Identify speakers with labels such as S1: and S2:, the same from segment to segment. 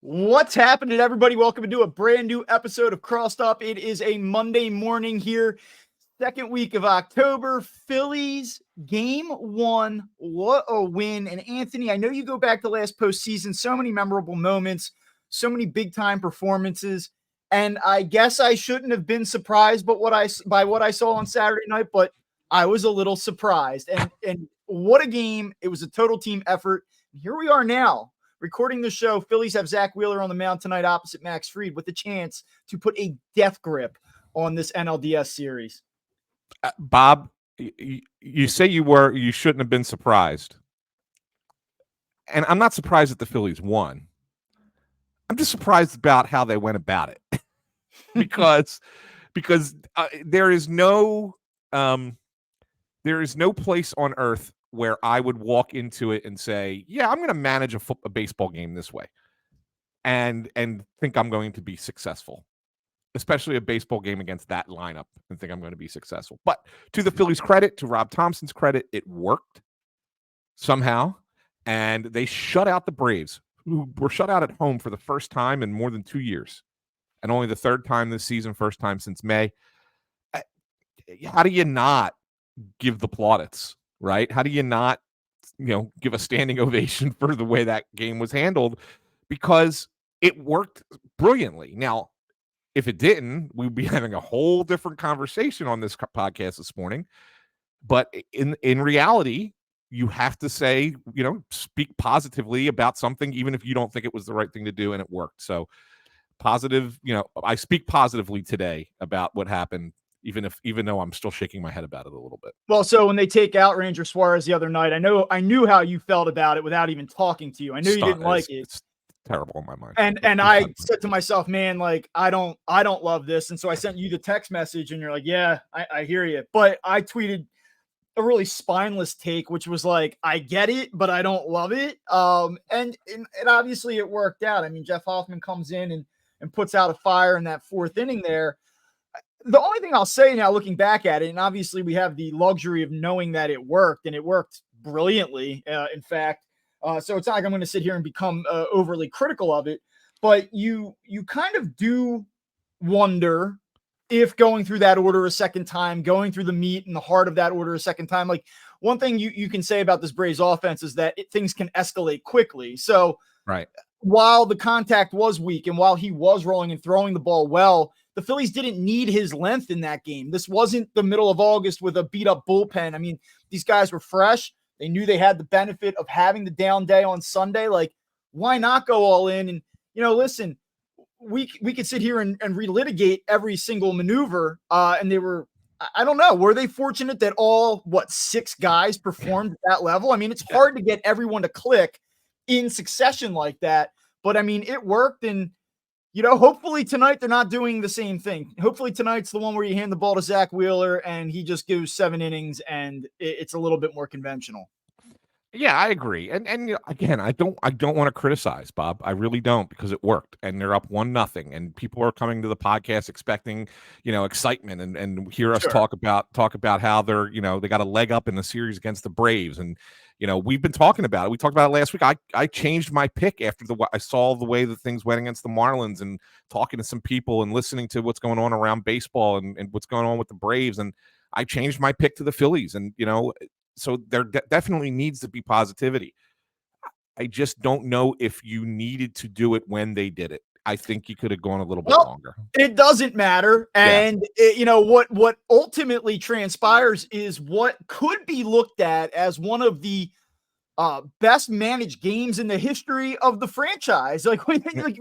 S1: What's happening, everybody? Welcome to a brand new episode of Crossed Up. It is a Monday morning here, second week of October. Phillies Game 1. What a win. And Anthony, I know you go back to last postseason, so many memorable moments, so many big-time performances. And I guess I shouldn't have been surprised by what I saw on Saturday night, but I was a little surprised. And what a game. It was a total team effort. Here we are now, recording the show. Phillies have Zach Wheeler on the mound tonight opposite Max Fried with the chance to put a death grip on this NLDS series.
S2: Bob, you say you shouldn't have been surprised. And I'm not surprised that the Phillies won. I'm just surprised about how they went about it. because there is no place on earth where I would walk into it and say, yeah, I'm going to manage a baseball game this way and think I'm going to be successful, especially a baseball game against that lineup, and think I'm going to be successful. But to the Phillies' credit, to Rob Thompson's credit, it worked somehow, and they shut out the Braves, who were shut out at home for the first time in more than 2 years, and only the third time this season, first time since May. How do you not give the plaudits, right? How do you not, give a standing ovation for the way that game was handled? Because it worked brilliantly. Now, if it didn't, we'd be having a whole different conversation on this podcast this morning. But in reality, you have to say, speak positively about something, even if you don't think it was the right thing to do, and it worked. So positive, I speak positively today about what happened, even though I'm still shaking my head about it a little bit.
S1: Well, so when they take out Ranger Suarez the other night, I knew how you felt about it without even talking to you. I knew you didn't like it.
S2: It's terrible in my mind.
S1: And I said to myself, man, like, I don't love this. And so I sent you the text message and you're like, yeah, I hear you. But I tweeted a really spineless take, which was like, I get it, but I don't love it. And obviously it worked out. I mean, Jeff Hoffman comes in and puts out a fire in that fourth inning there. The only thing I'll say now, looking back at it, and obviously we have the luxury of knowing that it worked, and it worked brilliantly, in fact. So it's not like I'm going to sit here and become overly critical of it, but you kind of do wonder if going through that order a second time, going through the meat and the heart of that order a second time, like, one thing you can say about this Braves offense is that things can escalate quickly. So
S2: right,
S1: while the contact was weak and while he was rolling and throwing the ball well, the Phillies didn't need his length in that game. This wasn't the middle of August with a beat up bullpen. I mean, these guys were fresh. They knew they had the benefit of having the down day on Sunday. Like, why not go all in? And, listen, we could sit here and relitigate every single maneuver. And they were, I don't know, were they fortunate that all, 6 guys performed at that level? I mean, it's hard to get everyone to click in succession like that. But, I mean, it worked. And, hopefully tonight they're not doing the same thing. Hopefully tonight's the one where you hand the ball to Zach Wheeler and he just goes 7 innings and it's a little bit more conventional.
S2: Yeah, I agree. And again, I don't want to criticize, Bob. I really don't, because it worked and they're up 1-0 and people are coming to the podcast expecting, excitement and hear us talk about how they're, they got a leg up in the series against the Braves. And, we've been talking about it. We talked about it last week. I changed my pick after I saw the way that things went against the Marlins, and talking to some people and listening to what's going on around baseball and what's going on with the Braves. And I changed my pick to the Phillies. And, so there definitely needs to be positivity. I just don't know if you needed to do it when they did it. I think you could have gone a little bit longer.
S1: It doesn't matter. And, what ultimately transpires is what could be looked at as one of the best managed games in the history of the franchise. Like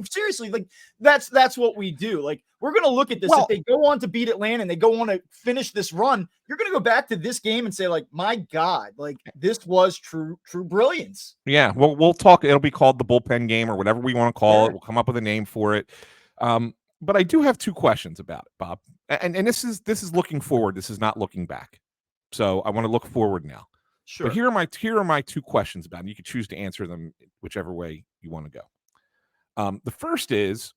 S1: seriously, like that's what we do. Like, we're going to look at this. If they go on to beat Atlanta and they go on to finish this run, you're going to go back to this game and say, like, my God, like, this was true brilliance.
S2: Yeah. Well, we'll talk. It'll be called the bullpen game or whatever we want to call it. We'll come up with a name for it. But I do have 2 questions about it, Bob. And this is looking forward. This is not looking back. So I want to look forward now.
S1: Sure.
S2: But here are my 2 questions about it. You can choose to answer them whichever way you want to go. The first is,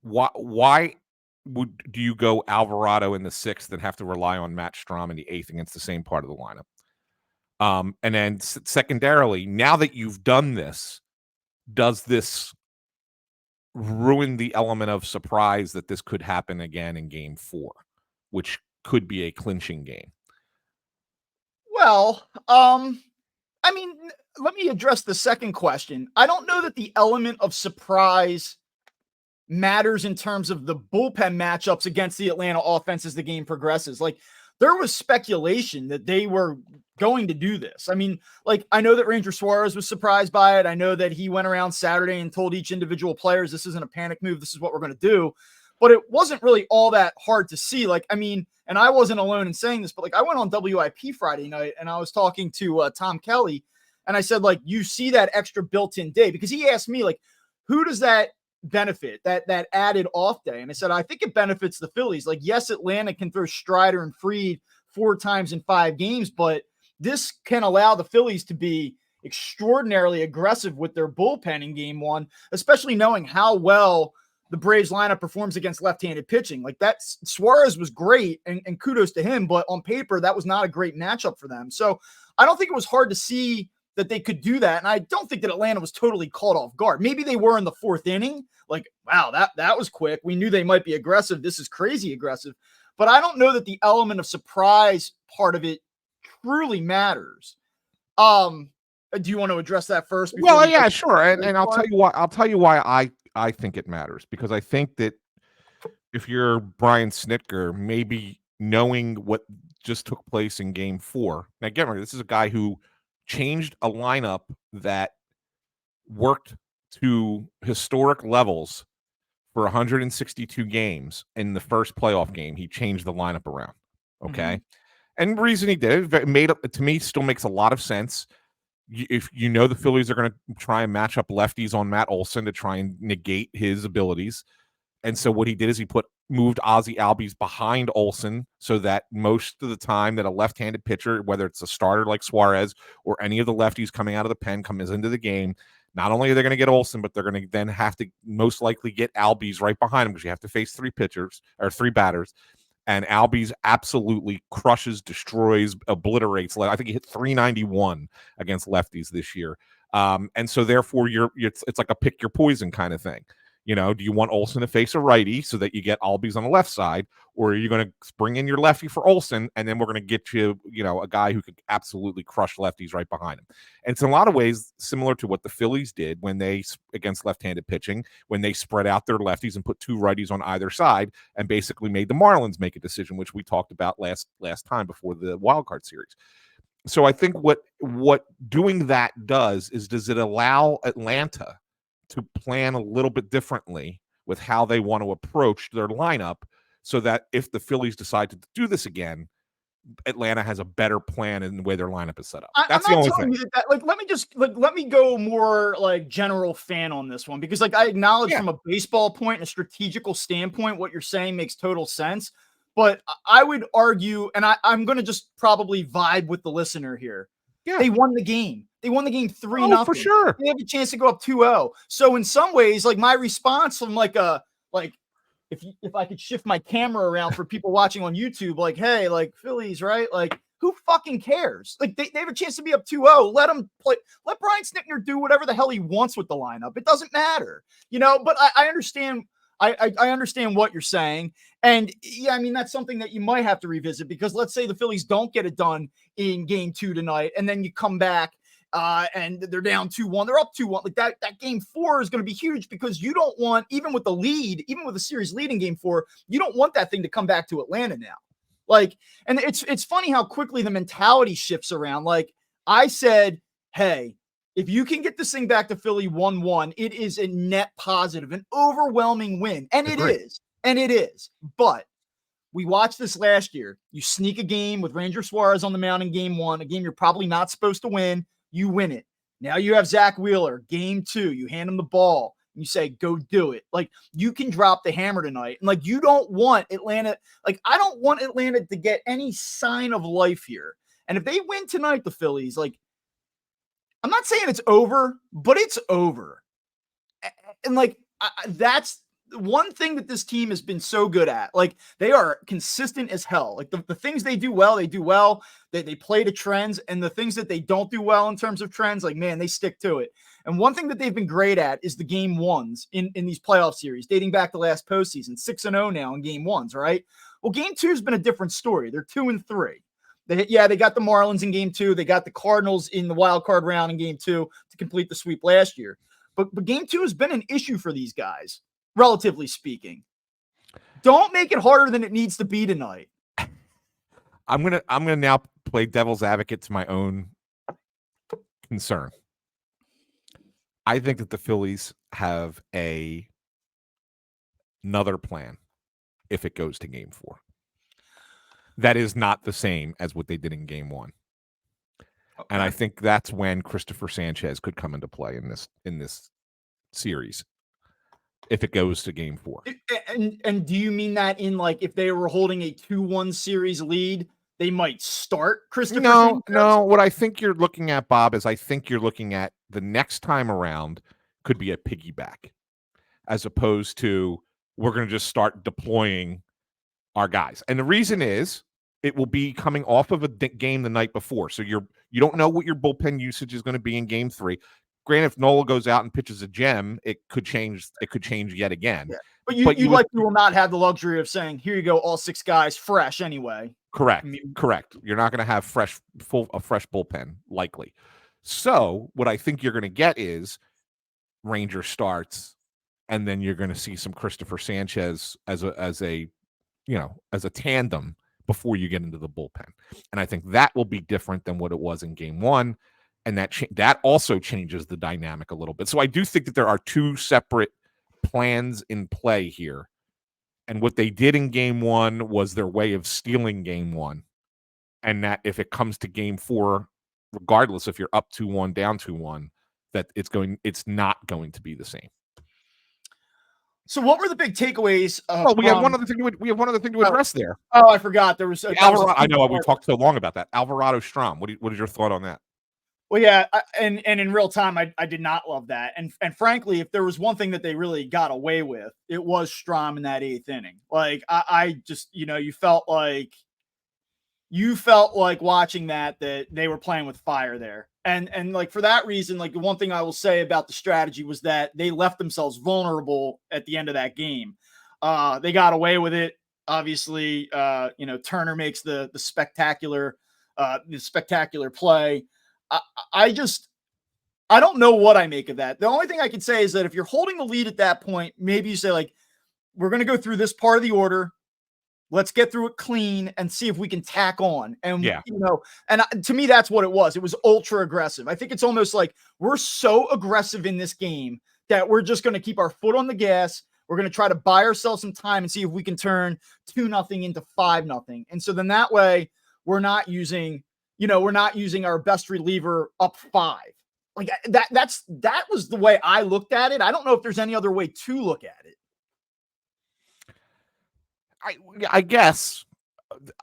S2: why do you go Alvarado in the 6th and have to rely on Matt Strahm in the 8th against the same part of the lineup? And then secondarily, now that you've done this, does this ruin the element of surprise that this could happen again in game 4, which could be a clinching game?
S1: Well, I mean, let me address the second question. I don't know that the element of surprise matters in terms of the bullpen matchups against the Atlanta offense as the game progresses. Like, there was speculation that they were going to do this. I mean, like, I know that Ranger Suarez was surprised by it. I know that he went around Saturday and told each individual players, this isn't a panic move. This is what we're going to do. But it wasn't really all that hard to see. Like, I mean, and I wasn't alone in saying this, but like, I went on WIP Friday night and I was talking to Tom Kelly, and I said, like, you see that extra built-in day, because he asked me, like, who does that benefit, that added off day? And I said, I think it benefits the Phillies. Like, yes, Atlanta can throw Strider and Fried 4 times in 5 games, but this can allow the Phillies to be extraordinarily aggressive with their bullpen in game 1, especially knowing how well the Braves lineup performs against left-handed pitching. Like, that Suarez was great, and kudos to him, but on paper, that was not a great matchup for them. So I don't think it was hard to see that they could do that. And I don't think that Atlanta was totally caught off guard. Maybe they were in the 4th inning. Like, wow, that was quick. We knew they might be aggressive. This is crazy aggressive. But I don't know that the element of surprise part of it truly matters. Do you want to address that first?
S2: Well, yeah, sure. And I'll tell you why. I'll tell you why I think it matters, because I think that if you're Brian Snitker, maybe knowing what just took place in game 4. Now, again, this is a guy who changed a lineup that worked to historic levels for 162 games. In the first playoff game, he changed the lineup around. Okay. Mm-hmm. And the reason he did it made up, to me, still makes a lot of sense. If you know the Phillies are going to try and match up lefties on Matt Olson to try and negate his abilities. And so what he did is he moved Ozzie Albies behind Olson, so that most of the time that a left-handed pitcher, whether it's a starter like Suarez or any of the lefties coming out of the pen, comes into the game, not only are they going to get Olson, but they're going to then have to most likely get Albies right behind him, because you have to face 3 batters. And Albies absolutely crushes, destroys, obliterates. I think he hit 391 against lefties this year. And so therefore it's like a pick your poison kind of thing. You know, do you want Olson to face a righty so that you get Albies on the left side, or are you going to bring in your lefty for Olson, and then we're going to get you, a guy who could absolutely crush lefties right behind him? And it's in a lot of ways similar to what the Phillies did when they, against left-handed pitching, when they spread out their lefties and put 2 righties on either side and basically made the Marlins make a decision, which we talked about last time before the wild card series. So I think what doing that does it allow Atlanta to plan a little bit differently with how they want to approach their lineup, so that if the Phillies decide to do this again, Atlanta has a better plan in the way their lineup is set up. That's the only thing.
S1: Let me go more like general fan on this one, because like I acknowledge from a baseball point and a strategical standpoint, what you're saying makes total sense. But I would argue, and I'm going to just probably vibe with the listener here. Yeah. They won the game. They won the game 3-0.
S2: For sure.
S1: They have a chance to go up 2-0. So in some ways, like, my response from if I could shift my camera around for people watching on YouTube, like, hey, like, Phillies, right? Like, who fucking cares? Like, they have a chance to be up 2-0. Let them play. Let Brian Snitker do whatever the hell he wants with the lineup. It doesn't matter, but I understand. I understand what you're saying. And yeah, I mean, that's something that you might have to revisit, because let's say the Phillies don't get it done in game 2 tonight, and then you come back and they're down 2-1, they're up 2-1. Like, that game 4 is going to be huge, because you don't want, even with the series lead in game 4, you don't want that thing to come back to Atlanta now. Like, and it's funny how quickly the mentality shifts around. Like, I said, hey, if you can get this thing back to Philly 1-1, it is a net positive, an overwhelming win. And it is. And it is. But we watched this last year. You sneak a game with Ranger Suarez on the mound in game 1, a game you're probably not supposed to win. You win it. Now you have Zach Wheeler, game 2. You hand him the ball. You say, go do it. Like, you can drop the hammer tonight. And like, you don't want Atlanta. Like, I don't want Atlanta to get any sign of life here. And if they win tonight, the Phillies, like, I'm not saying it's over, but it's over. And like, that's one thing that this team has been so good at, like they are consistent as hell. Like the things they do well, they do well. They play to trends, and the things that they don't do well in terms of trends, like man, they stick to it. And one thing that they've been great at is the game ones in these playoff series, dating back to last postseason, 6-0 now in game ones, right? Well, game two has been a different story. They're 2-3. They got the Marlins in game two. They got the Cardinals in the wild card round in game two to complete the sweep last year. But game two has been an issue for these guys, relatively speaking. Don't make it harder than it needs to be tonight.
S2: I'm gonna now play devil's advocate to my own concern. I think that the Phillies have another plan if it goes to game 4. That is not the same as what they did in game 1. Okay. And I think that's when Christopher Sanchez could come into play in this series if it goes to game 4.
S1: And do you mean that in like if they were holding a 2-1 series lead, they might start Christopher Sanchez?
S2: No. What I think you're looking at, Bob, is I think you're looking at the next time around could be a piggyback as opposed to we're going to just start deploying our guys. And the reason is it will be coming off of a game the night before. So you don't know what your bullpen usage is going to be in game 3. Granted, if Nola goes out and pitches a gem, it could change yet again. Yeah.
S1: But you will not have the luxury of saying, here you go, all 6 guys fresh anyway.
S2: Correct. You're not going to have a fresh bullpen, likely. So what I think you're going to get is Ranger starts, and then you're going to see some Christopher Sanchez as a tandem before you get into the bullpen. And I think that will be different than what it was in game 1. And that also changes the dynamic a little bit. So I do think that there are 2 separate plans in play here. And what they did in game 1 was their way of stealing game 1. And that if it comes to game 4, regardless if you're up 2-1, down 2-1, that it's not going to be the same.
S1: So what were the big takeaways?
S2: We have one other thing to address there.
S1: Oh, I forgot. There was
S2: Alvarado. I know we talked so long about that. Alvarado Strom. What is your thought on that?
S1: Well, yeah, and in real time, I did not love that. And frankly, if there was one thing that they really got away with, it was Strom in that 8th inning. Like I just, you felt like watching that they were playing with fire there. And like for that reason, like the one thing I will say about the strategy was that they left themselves vulnerable at the end of that game. They got away with it. Obviously, Turner makes the spectacular play. I don't know what I make of that. The only thing I can say is that if you're holding the lead at that point, maybe you say like, we're going to go through this part of the order. Let's get through it clean and see if we can tack on. And, to me, that's what it was. It was ultra aggressive. I think it's almost like we're so aggressive in this game that we're just going to keep our foot on the gas. We're going to try to buy ourselves some time and see if we can turn 2-0 into 5-0. And so then that way we're not using our best reliever up 5. Like that was the way I looked at it. I don't know if there's any other way to look at it.
S2: I guess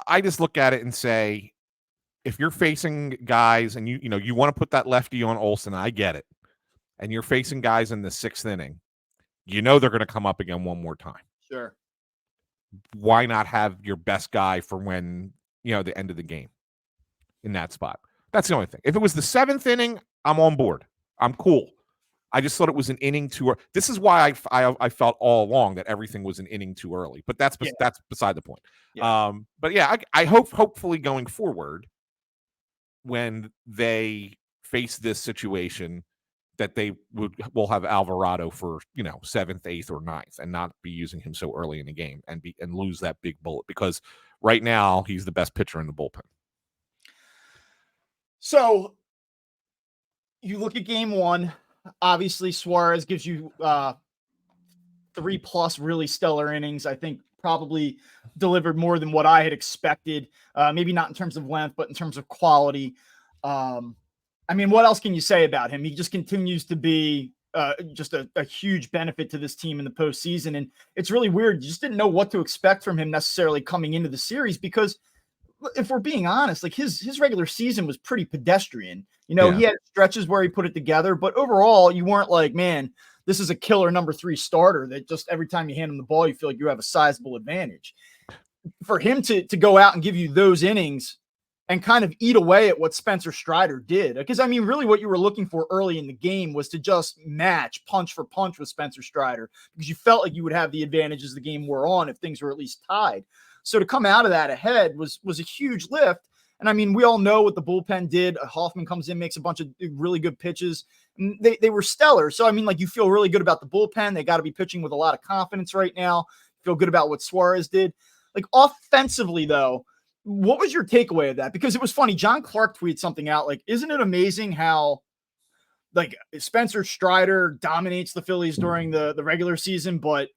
S2: I just look at it and say, if you're facing guys and you want to put that lefty on Olsen, I get it. And you're facing guys in the 6th inning, they're going to come up again one more time.
S1: Sure.
S2: Why not have your best guy for when, the end of the game in that spot? That's the only thing. If it was the 7th inning, I'm on board. I'm cool. I just thought it was an inning too early. This is why I felt all along that everything was an inning too early. But that's beside the point.
S1: Yeah.
S2: But yeah, I hopefully going forward, when they face this situation, that they will have Alvarado for 7th, 8th, or 9th, and not be using him so early in the game and lose that big bullet, because right now he's the best pitcher in the bullpen.
S1: So you look at game 1. Obviously, Suarez gives you 3+ really stellar innings. I think probably delivered more than what I had expected. Maybe not in terms of length, but in terms of quality. What else can you say about him? He just continues to be just a huge benefit to this team in the postseason. And it's really weird. You just didn't know what to expect from him necessarily coming into the series, because if we're being honest, like his regular season was pretty pedestrian. He had stretches where he put it together, but overall you weren't like, man, this is a killer number 3 starter that just every time you hand him the ball, you feel like you have a sizable advantage. For him to go out and give you those innings and kind of eat away at what Spencer Strider did. Because, I mean, really what you were looking for early in the game was to just match punch for punch with Spencer Strider, because you felt like you would have the advantage as the game wore on if things were at least tied. So to come out of that ahead was a huge lift. And I mean, we all know what the bullpen did. Hoffman comes in, makes a bunch of really good pitches. And they were stellar. So, I mean, like, you feel really good about the bullpen. They got to be pitching with a lot of confidence right now. Feel good about what Suarez did. Like, offensively, though, what was your takeaway of that? Because it was funny. John Clark tweeted something out like, isn't it amazing how, like, Spencer Strider dominates the Phillies during the regular season, but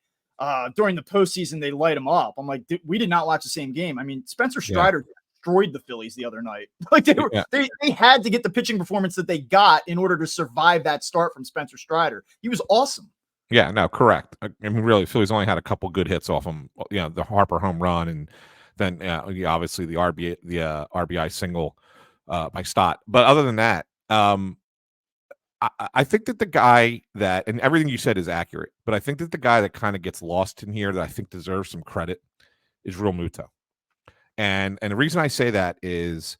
S1: during the postseason, they light him up. I'm like, we did not watch the same game. I mean, Spencer Strider destroyed the Phillies the other night. Like, they had to get the pitching performance that they got in order to survive that start from Spencer Strider. He was awesome.
S2: Yeah, no, correct. I mean, really, Phillies only had a couple good hits off him. You know, the Harper home run, and then obviously the RBI single by Stott. But other than that, I think that the guy that, and everything you said is accurate, but I think that the guy that kind of gets lost in here that I think deserves some credit is Real Muto. And the reason I say that is,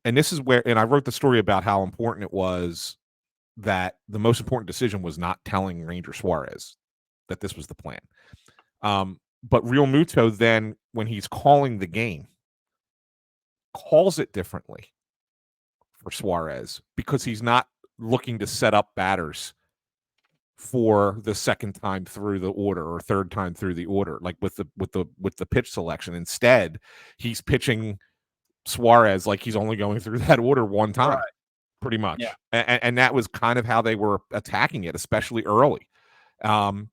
S2: and this is where, and I wrote the story about how important it was that the most important decision was not telling Ranger Suarez that this was the plan. But Real Muto then, when he's calling the game, calls it differently for Suarez because he's not looking to set up batters for the second time through the order or third time through the order, like with the pitch selection. Instead, he's pitching Suarez like he's only going through that order one time. Right. Pretty much. Yeah. And that was kind of how they were attacking it, especially early. And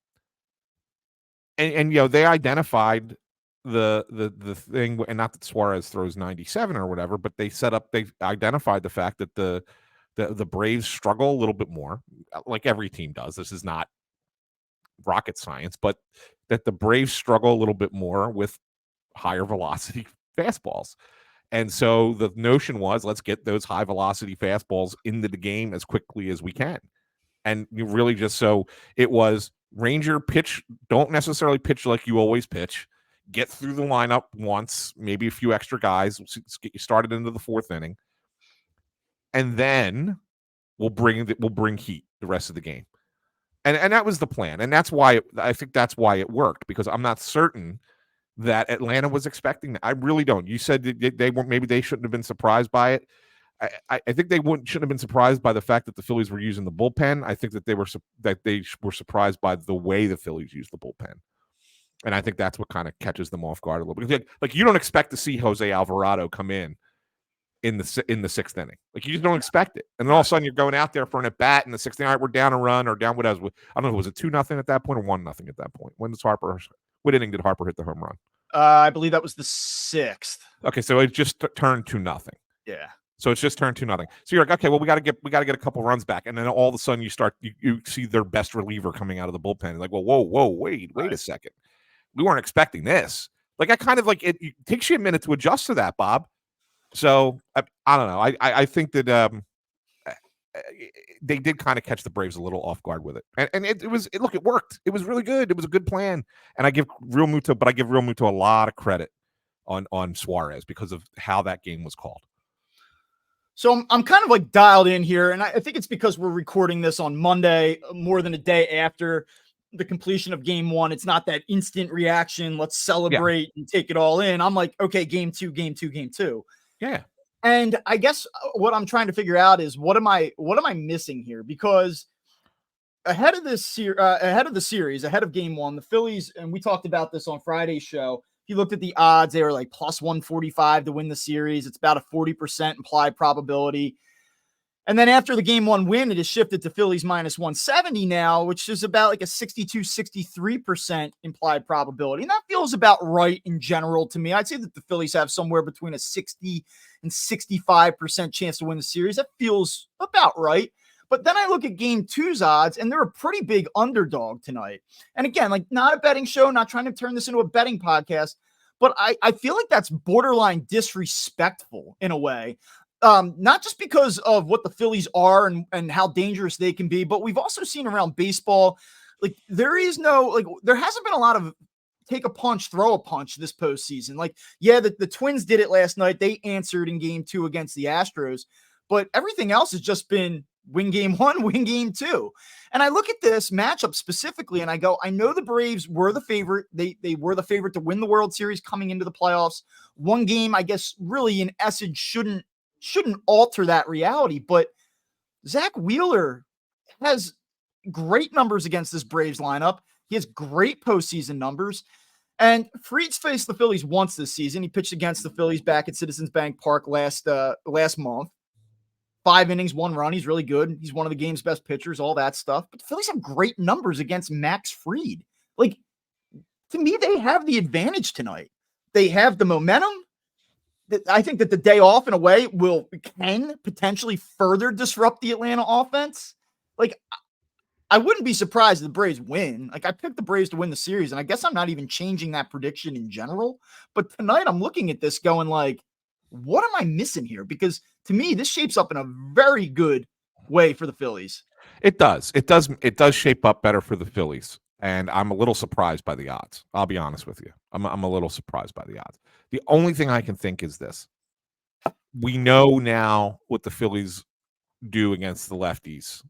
S2: they identified the thing, and not that Suarez throws 97 or whatever, but they identified the fact that the Braves struggle a little bit more, like every team does. This is not rocket science, but that the Braves struggle a little bit more with higher velocity fastballs. And so the notion was, let's get those high velocity fastballs into the game as quickly as we can. And you really just, so it was Ranger pitch, don't necessarily pitch like you always pitch, get through the lineup once, maybe a few extra guys, get you started into the fourth inning. And then we'll bring heat the rest of the game. And that was the plan. And that's why I think that's why it worked, because I'm not certain that Atlanta was expecting that. I really don't. You said they weren't, maybe they shouldn't have been surprised by it. I think they shouldn't have been surprised by the fact that the Phillies were using the bullpen. I think that they were surprised by the way the Phillies used the bullpen. And I think that's what kind of catches them off guard a little bit. Like you don't expect to see Jose Alvarado come in the sixth inning. Like, you just don't expect it. And then all of a sudden you're going out there for an at-bat in the sixth inning. All right, we're down a run or down what else. I don't know, was it 2-0 at that point or 1-0 at that point? What inning did Harper hit the home run?
S1: I believe that was the sixth.
S2: Okay, so it just turned 2-0.
S1: Yeah.
S2: So it's just turned 2-0. So you're like, okay, well, we got to get a couple runs back, and then all of a sudden you see their best reliever coming out of the bullpen. Like, well, whoa, wait a second, we weren't expecting this. Like, I kind of like it takes you a minute to adjust to that, Bob. So I don't know. I think that they did kind of catch the Braves a little off guard with it, and it worked. It was really good. It was a good plan, and I give Real Muto a lot of credit on Suarez because of how that game was called.
S1: So I'm kind of like dialed in here, and I think it's because we're recording this on Monday, more than a day after the completion of game one. It's not that instant reaction. Let's celebrate and take it all in. I'm like, okay, game two.
S2: Yeah.
S1: And I guess what I'm trying to figure out is what am I missing here? Because ahead of the series, ahead of game one, the Phillies, and we talked about this on Friday's show, if you looked at the odds, they were like plus 145 to win the series. It's about a 40% implied probability. And then after the game one win, it has shifted to Phillies minus 170 now, which is about like a 63% implied probability. And that feels about right in general to me. I'd say that the Phillies have somewhere between a 60 and 65% chance to win the series. That feels about right. But then I look at game two's odds, and they're a pretty big underdog tonight. And again, like, not a betting show, not trying to turn this into a betting podcast, but I feel like that's borderline disrespectful in a way. Not just because of what the Phillies are and how dangerous they can be, but we've also seen around baseball, like there hasn't been a lot of take a punch, throw a punch this postseason. Like, yeah, the Twins did it last night. They answered in game 2 against the Astros, but everything else has just been win game 1, win game 2. And I look at this matchup specifically and I go, I know the Braves were the favorite. They were the favorite to win the World Series coming into the playoffs. One game, I guess, really in essence shouldn't alter that reality. But Zach Wheeler has great numbers against this Braves lineup. He has great postseason numbers. And Fried's faced the Phillies once this season. He pitched against the Phillies back at Citizens Bank Park last month. 5 innings, 1 run. He's really good. He's one of the game's best pitchers, all that stuff. But the Phillies have great numbers against Max Fried. Like, to me, they have the advantage tonight. They have the momentum. I think that the day off in a way can potentially further disrupt the Atlanta offense. Like, I wouldn't be surprised if the Braves win. Like, I picked the Braves to win the series, and I guess I'm not even changing that prediction in general. But tonight I'm looking at this going like, what am I missing here? Because to me, this shapes up in a very good way for the Phillies.
S2: It does. It does shape up better for the Phillies. And I'm a little surprised by the odds. I'll be honest with you. I'm a little surprised by the odds. The only thing I can think is this. We know now what the Phillies do against the lefties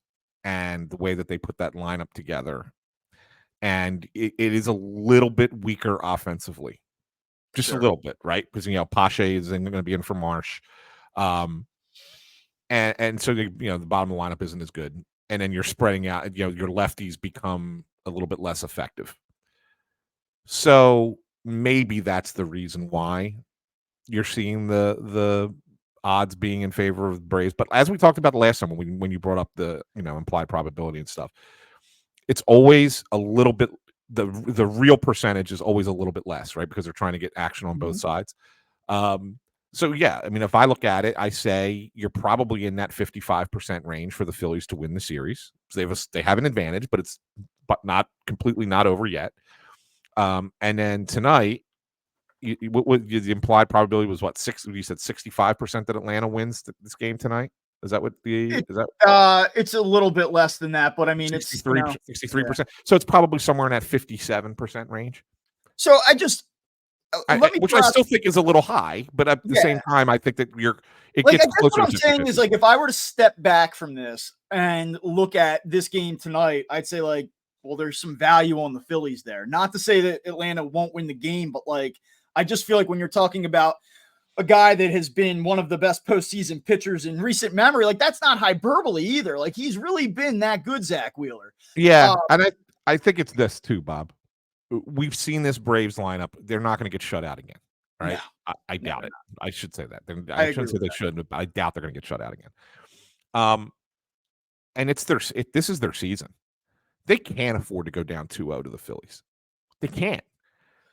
S2: and the way that they put that lineup together. And it is a little bit weaker offensively. Just a little bit, right? Because, Pache is going to be in for Marsh. And so, the bottom of the lineup isn't as good. And then you're spreading out, your lefties become a little bit less effective. So maybe that's the reason why you're seeing the odds being in favor of the Braves. But as we talked about the last time when you brought up the implied probability and stuff, it's always a little bit the real percentage is always a little bit less, right? Because they're trying to get action on both sides. So yeah, I mean, if I look at it, I say you're probably in that 55% range for the Phillies to win the series. So they have an advantage, but it's not completely not over yet. And then tonight, the implied probability was what? You said 65% that Atlanta wins this game tonight. Is that what
S1: it's a little bit less than that, but I mean,
S2: 63%. Yeah. So it's probably somewhere in that 57% range.
S1: So I just,
S2: which I still think is a little high, but at the same time, I think that it gets closer.
S1: What I'm saying is, like, if I were to step back from this and look at this game tonight, I'd say, like, well, there's some value on the Phillies there. Not to say that Atlanta won't win the game, but like, I just feel like when you're talking about a guy that has been one of the best postseason pitchers in recent memory, like, that's not hyperbole either. Like, he's really been that good, Zach Wheeler.
S2: Yeah, and I think it's this too, Bob. We've seen this Braves lineup. They're not going to get shut out again, right? No, I doubt it. I should say that. I shouldn't say they should, but I doubt they're going to get shut out again. And this is their season. They can't afford to go down 2-0 to the Phillies. They can't.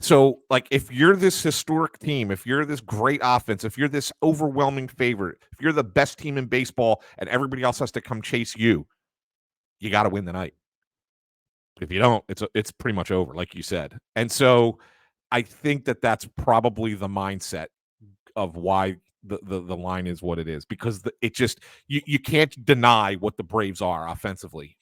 S2: So, like, if you're this historic team, if you're this great offense, if you're this overwhelming favorite, if you're the best team in baseball and everybody else has to come chase you, you got to win the night. If you don't, it's pretty much over, like you said. And so I think that that's probably the mindset of why the line is what it is, because it just you can't deny what the Braves are offensively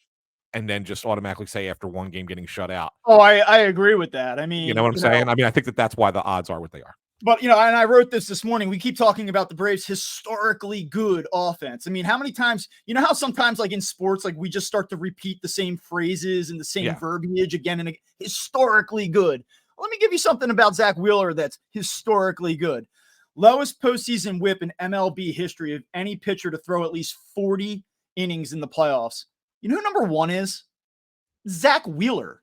S2: and then just automatically say after one game getting shut out.
S1: Oh, I agree with that. I mean,
S2: you know what I'm saying? I mean, I think that's why the odds are what they are.
S1: But, and I wrote this morning, we keep talking about the Braves' historically good offense. I mean, how many times, how sometimes, like in sports, like we just start to repeat the same phrases and the same verbiage again and again. Historically good. Well, let me give you something about Zach Wheeler that's historically good. Lowest postseason whip in MLB history of any pitcher to throw at least 40 innings in the playoffs. You know who number 1 is? Zach Wheeler.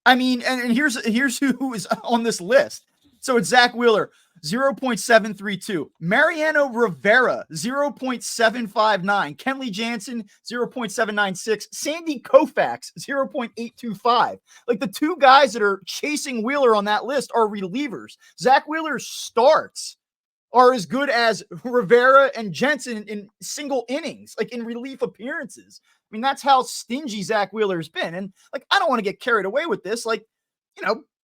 S1: I mean, and here's who is on this list. So it's Zach Wheeler, 0.732. Mariano Rivera, 0.759. Kenley Jansen, 0.796. Sandy Koufax, 0.825. Like, the 2 guys that are chasing Wheeler on that list are relievers. Zach Wheeler's starts are as good as Rivera and Jensen in single innings, like in relief appearances. I mean, that's how stingy Zach Wheeler's been. And, like, I don't want to get carried away with this. Like,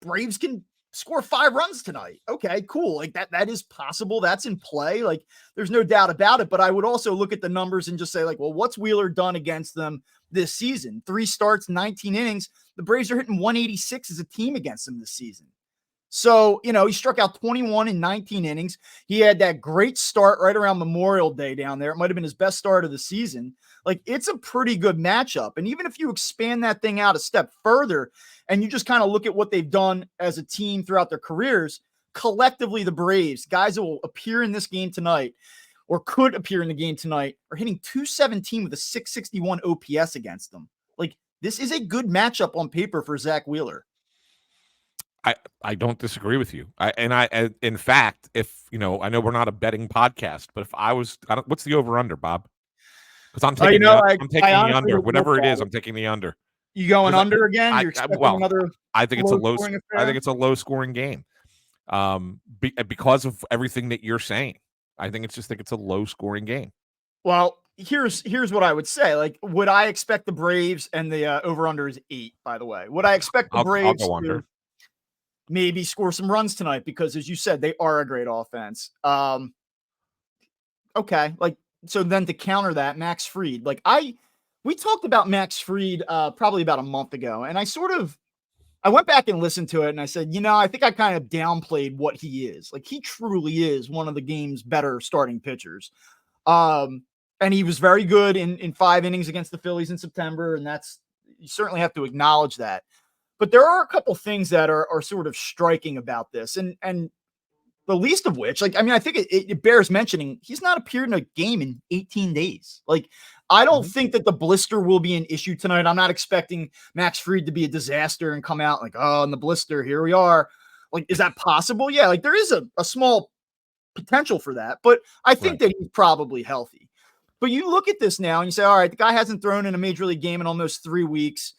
S1: Braves can score 5 runs tonight. Okay, cool. Like that is possible. That's in play. Like there's no doubt about it. But I would also look at the numbers and just say, like, well, what's Wheeler done against them this season? 3 starts, 19 innings. The Braves are hitting 186 as a team against them this season. So, he struck out 21 in 19 innings. He had that great start right around Memorial Day down there. It might have been his best start of the season. Like, it's a pretty good matchup. And even if you expand that thing out a step further and you just kind of look at what they've done as a team throughout their careers, collectively, the Braves, guys that will appear in this game tonight or could appear in the game tonight, are hitting 217 with a 661 OPS against them. Like, this is a good matchup on paper for Zach Wheeler.
S2: I don't disagree with you. In fact, if I know we're not a betting podcast, but if what's the over under, Bob? Because I'm taking the under. Whatever it is, I'm taking the under.
S1: You going under again? You're expecting another?
S2: I think it's a low. I think it's a low scoring game. Because of everything that you're saying, I think it's a low scoring game.
S1: Well, here's what I would say. Like, would I expect the Braves, and the over under is 8, by the way. Would I expect the Braves to maybe score some runs tonight? Because as you said, they are a great offense. Okay. Like, so then to counter that, Max Fried, we talked about Max Fried probably about a month ago. And I went back and listened to it and I said, I think I kind of downplayed what he is. Like, he truly is one of the game's better starting pitchers. And he was very good in 5 innings against the Phillies in September. And you certainly have to acknowledge that. But there are a couple things that are sort of striking about this. And the least of which, I think it bears mentioning, he's not appeared in a game in 18 days. Like, I don't think that the blister will be an issue tonight. I'm not expecting Max Fried to be a disaster and come out like, oh, in the blister, here we are. Like, is that possible? Yeah, like there is a small potential for that. But I think that he's probably healthy. But you look at this now and you say, all right, the guy hasn't thrown in a major league game in almost 3 weeks.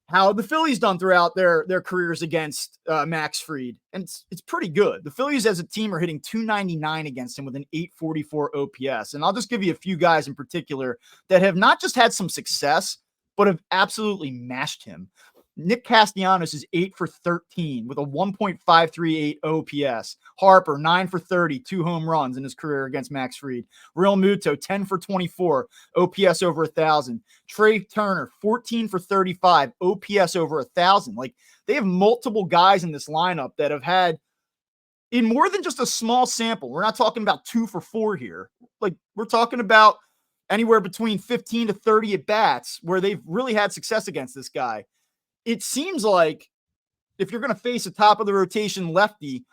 S1: How the Phillies done throughout their careers against Max Fried. And it's pretty good. The Phillies as a team are hitting 299 against him with an 844 OPS. And I'll just give you a few guys in particular that have not just had some success, but have absolutely mashed him. Nick Castellanos is 8 for 13 with a 1.538 OPS. Harper, 9 for 30, 2 home runs in his career against Max Fried. Real Muto, 10 for 24, OPS over 1,000. Trey Turner, 14 for 35, OPS over 1,000. Like, they have multiple guys in this lineup that have had, in more than just a small sample, we're not talking about 2 for 4 here. Like, we're talking about anywhere between 15 to 30 at bats where they've really had success against this guy. It seems like if you're going to face a top of the rotation lefty,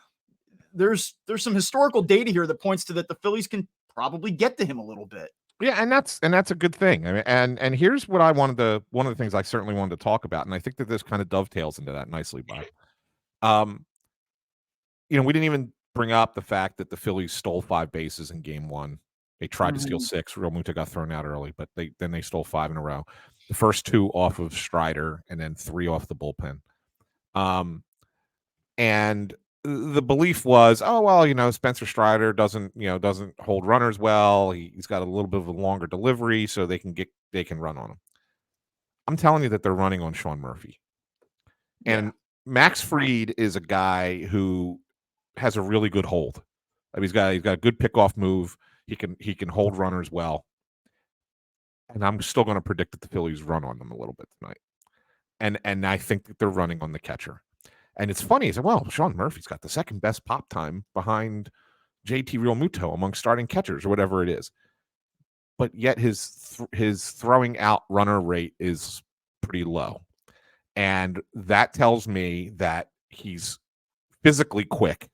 S1: there's some historical data here that points to that the Phillies can probably get to him a little bit.
S2: Yeah, and that's a good thing. I mean, and here's what one of the things I certainly wanted to talk about, and I think that this kind of dovetails into that nicely, Bob. We didn't even bring up the fact that the Phillies stole 5 bases in game 1. They tried to steal 6. Real Muto got thrown out early, but they stole 5 in a row. The first 2 off of Strider and then 3 off the bullpen. And the belief was, oh, well, Spencer Strider doesn't hold runners well. He's got a little bit of a longer delivery, so they can run on him. I'm telling you that they're running on Sean Murphy. And Max Fried is a guy who has a really good hold. I mean, he's got a good pickoff move. He can hold runners well. And I'm still going to predict that the Phillies run on them a little bit tonight. And I think that they're running on the catcher. And it's funny, is well, Sean Murphy's got the second best pop time behind JT Real Muto among starting catchers or whatever it is. But yet his throwing out runner rate is pretty low. And that tells me that he's physically quick,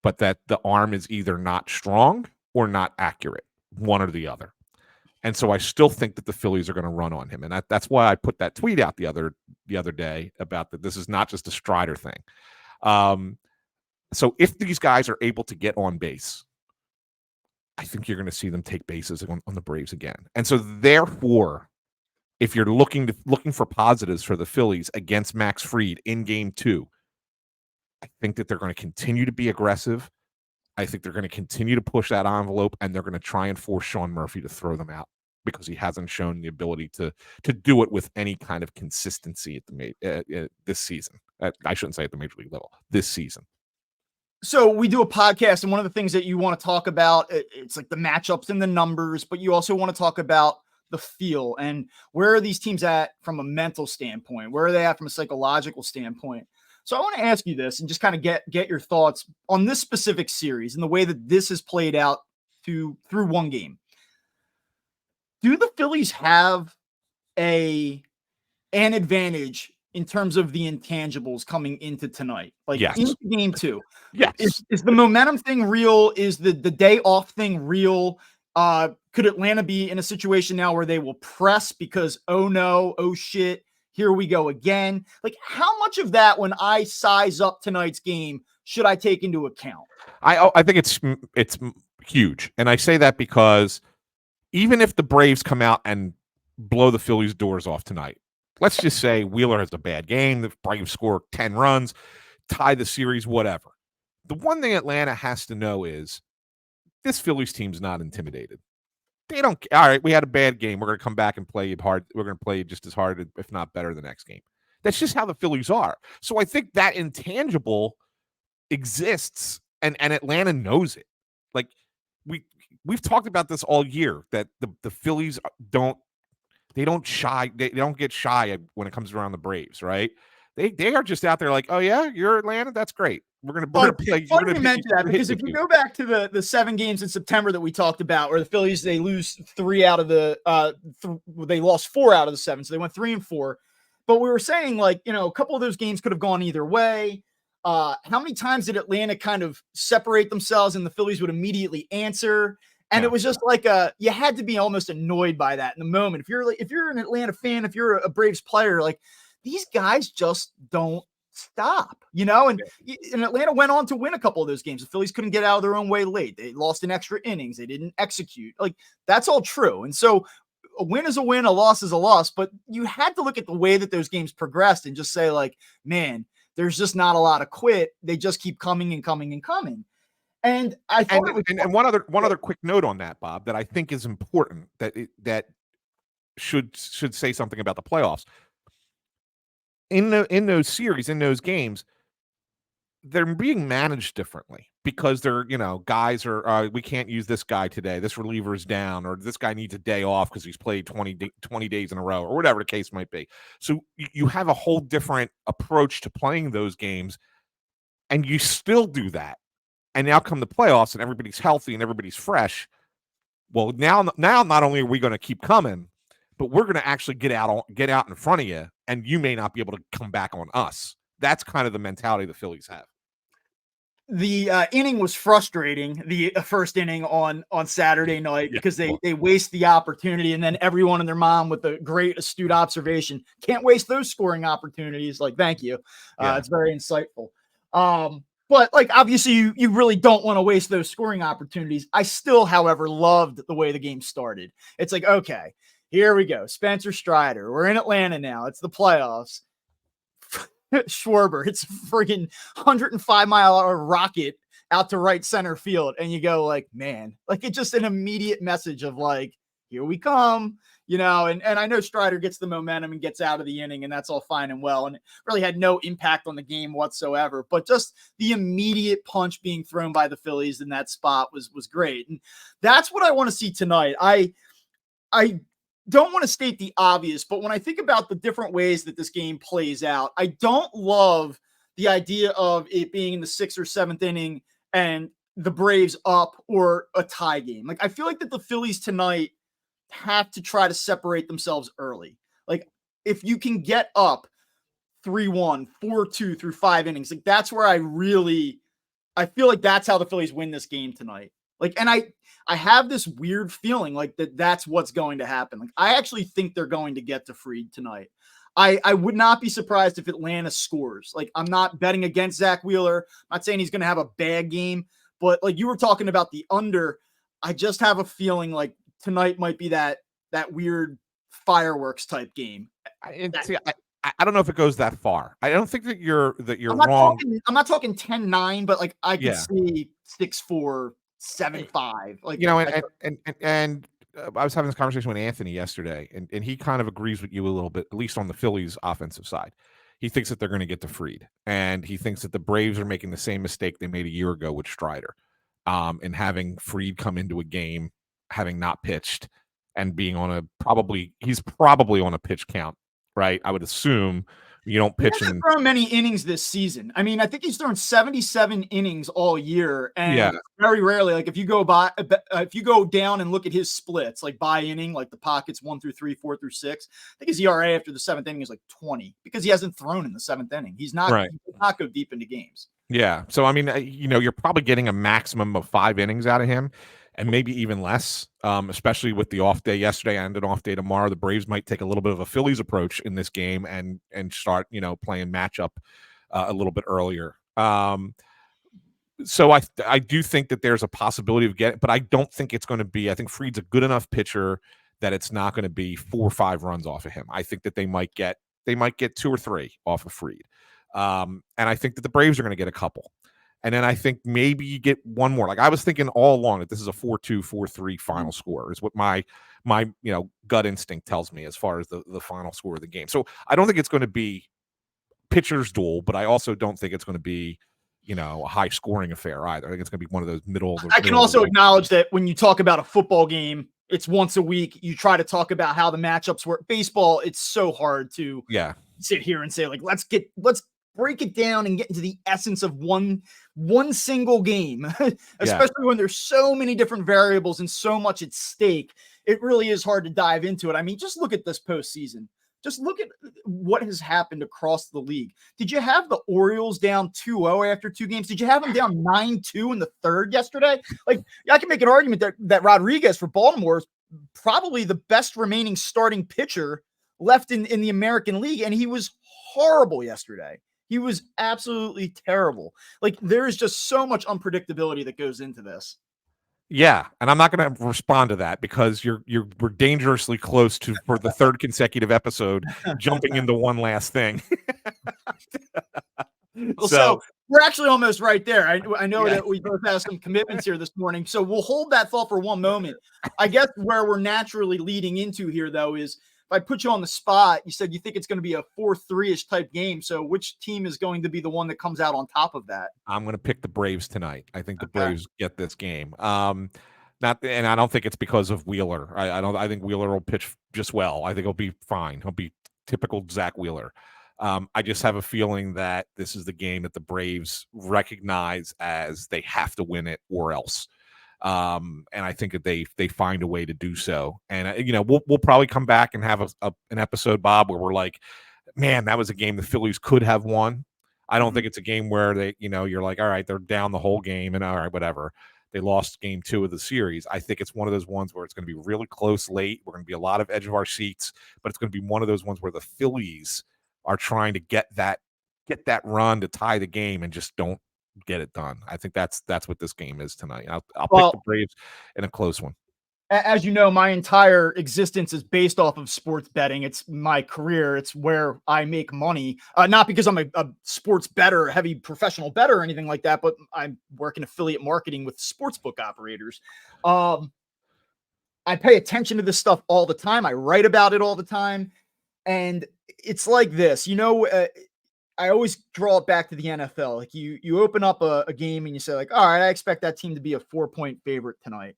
S2: but that the arm is either not strong or not accurate, one or the other. And so I still think that the Phillies are going to run on him. And that's why I put that tweet out the other day about that this is not just a Strider thing. So if these guys are able to get on base, I think you're going to see them take bases on the Braves again. And so therefore, if you're looking for positives for the Phillies against Max Fried in game 2, I think that they're going to continue to be aggressive. I think they're going to continue to push that envelope, and they're going to try and force Sean Murphy to throw them out because he hasn't shown the ability to do it with any kind of consistency at this season. I shouldn't say at the major league level this season.
S1: So we do a podcast, and one of the things that you want to talk about, it's like the matchups and the numbers, but you also want to talk about the feel and where are these teams at from a mental standpoint? Where are they at from a psychological standpoint? So I want to ask you this and just kind of get your thoughts on this specific series and the way that this has played out through one game. Do the Phillies have an advantage in terms of the intangibles coming into tonight, like
S2: Yes.
S1: into game 2?
S2: Yes.
S1: Is the momentum thing real? Is the day off thing real? Could Atlanta be in a situation now where they will press because, oh no, oh shit, here we go again? Like, how much of that, when I size up tonight's game, should I take into account?
S2: I think it's huge, and I say that because even if the Braves come out and blow the Phillies' doors off tonight, let's just say Wheeler has a bad game, the Braves score 10 runs, tie the series, whatever. The one thing Atlanta has to know is this Phillies team's not intimidated. They don't. All right, we had a bad game. We're going to come back and play it hard. We're going to play just as hard, if not better, the next game. That's just how the Phillies are. So I think that intangible exists, and Atlanta knows it. Like we've talked about this all year, that the Phillies don't get shy when it comes around the Braves, right? They are just out there like, oh yeah, you're Atlanta, that's great. We're gonna play.
S1: Funny you mention that, because if you go back to the 7 games in September that we talked about, where the Phillies, they lose 3 out of the they lost 4 out of the 7, so they went 3-4. But we were saying, like, a couple of those games could have gone either way. How many times did Atlanta kind of separate themselves and the Phillies would immediately answer? And it was just like you had to be almost annoyed by that in the moment. If you're an Atlanta fan, if you're a Braves player, like, these guys just don't stop, and Atlanta went on to win a couple of those games. The Phillies couldn't get out of their own way late. They lost in extra innings. They didn't execute. Like, that's all true. And so a win is a win, a loss is a loss, but you had to look at the way that those games progressed and just say, like, man, there's just not a lot of quit. They just keep coming and coming and coming. And I thought
S2: and one other quick note on that, Bob, that I think is important, that should say something about the playoffs. In those series, in those games, they're being managed differently because they're, guys are, we can't use this guy today. This reliever is down, or this guy needs a day off because he's played 20 days in a row, or whatever the case might be. So you have a whole different approach to playing those games, and you still do that. And now come the playoffs and everybody's healthy and everybody's fresh. Well, now not only are we going to keep coming, but we're going to actually get out in front of you, and you may not be able to come back on us. That's kind of the mentality the Phillies have.
S1: The inning was frustrating, the first inning on Saturday night, because they waste the opportunity, and then everyone and their mom with a great astute observation, can't waste those scoring opportunities. Like, thank you. It's very insightful. But, like, obviously you really don't want to waste those scoring opportunities. I still, however, loved the way the game started. It's like, okay, here we go. Spencer Strider. We're in Atlanta now. It's the playoffs. Schwarber, it's a freaking 105-mile-an-hour rocket out to right center field. And you go, like, man, like, it's just an immediate message of, like, here we come, and I know Strider gets the momentum and gets out of the inning, and that's all fine and well. And it really had no impact on the game whatsoever, but just the immediate punch being thrown by the Phillies in that spot was great. And that's what I want to see tonight. I don't want to state the obvious, but when I think about the different ways that this game plays out, I don't love the idea of it being in the 6th or 7th inning and the Braves up, or a tie game. Like, I feel like that the Phillies tonight have to try to separate themselves early. Like, if you can get up 3-1, 4-2 through 5 innings, like, that's where I feel like that's how the Phillies win this game tonight. Like, and I have this weird feeling like that's what's going to happen. Like, I actually think they're going to get to Fried tonight. I would not be surprised if Atlanta scores. Like, I'm not betting against Zach Wheeler. I'm not saying he's going to have a bad game, but, like, you were talking about the under. I just have a feeling like tonight might be that weird fireworks type game.
S2: I don't know if it goes that far. I don't think that you're wrong.
S1: I'm not talking 10-9, but, like, I could see 6-4, 7-5. Like,
S2: and I was having this conversation with Anthony yesterday, and he kind of agrees with you a little bit, at least on the Phillies offensive side. He thinks that they're going to get to Fried, and he thinks that the Braves are making the same mistake they made a year ago with Strider, and having Fried come into a game having not pitched and being on he's probably on a pitch count, right? I would assume you don't
S1: He
S2: pitch
S1: hasn't
S2: in.
S1: thrown many innings this season. I mean, I think he's thrown 77 innings all year, and very rarely, like if you go down and look at his splits, like by inning, like the pockets 1 through 3, 4 through 6, I think his ERA after the 7th inning is like 20 because he hasn't thrown in the 7th inning. He does not go deep into games.
S2: Yeah. So, I mean, you're probably getting a maximum of 5 innings out of him and maybe even less, especially with the off day yesterday and an off day tomorrow. The Braves might take a little bit of a Phillies approach in this game and start, playing matchup a little bit earlier. So I do think that there's a possibility of getting, but I don't think it's going to be. I think Fried's a good enough pitcher that it's not going to be 4 or 5 runs off of him. I think that they might get 2 or 3 off of Fried. And I think that the Braves are going to get a couple. And then I think maybe you get one more. Like I was thinking all along that this is a 4-2, 4-3 final score is what my gut instinct tells me as far as the final score of the game. So I don't think it's going to be pitcher's duel, but I also don't think it's going to be, a high scoring affair either. I think it's going to be one of those middle.
S1: I can also acknowledge that when you talk about a football game, it's once a week. You try to talk about how the matchups work. Baseball, it's so hard to sit here and say, like, let's break it down and get into the essence of one single game, especially when there's so many different variables and so much at stake. It really is hard to dive into it. I mean, just look at this postseason. Just look at what has happened across the league. Did you have the Orioles down 2-0 after 2 games? Did you have them down 9-2 in the 3rd yesterday? Like, I can make an argument that Rodriguez for Baltimore is probably the best remaining starting pitcher left in the American League, and he was horrible yesterday. He was absolutely terrible. Like, there is just so much unpredictability that goes into this.
S2: Yeah, and I'm not going to respond to that because we're dangerously close to, for the 3rd consecutive episode, jumping into one last thing.
S1: So we're actually almost right there. I know that we both have some commitments here this morning, so we'll hold that thought for one moment. I guess where we're naturally leading into here, though, is if I put you on the spot, you said you think it's going to be a 4-3-ish type game. So which team is going to be the one that comes out on top of that?
S2: I'm going to pick the Braves tonight. I think the Braves get this game. And I don't think it's because of Wheeler. I think Wheeler will pitch just well. I think he'll be fine. He'll be typical Zach Wheeler. I just have a feeling that this is the game that the Braves recognize as they have to win it or else. And I think that they find a way to do so. And we'll probably come back and have an episode, Bob, where we're like, man, that was a game the Phillies could have won. I don't think it's a game where they, you're like, all right, they're down the whole game and all right, whatever. They lost game 2 of the series. I think it's one of those ones where it's going to be really close late. We're going to be a lot of edge of our seats, but it's going to be one of those ones where the Phillies are trying to get that run to tie the game and just don't get it done. I think that's what this game is tonight. I'll pick the Braves in a close one.
S1: As you know, my entire existence is based off of sports betting. It's my career. It's where I make money. Not because I'm a sports bettor, heavy professional bettor or anything like that, but I work in affiliate marketing with sportsbook operators. I pay attention to this stuff all the time. I write about it all the time. And it's like this, I always draw it back to the NFL. Like you open up a game and you say like, all right, I expect that team to be a 4-point favorite tonight.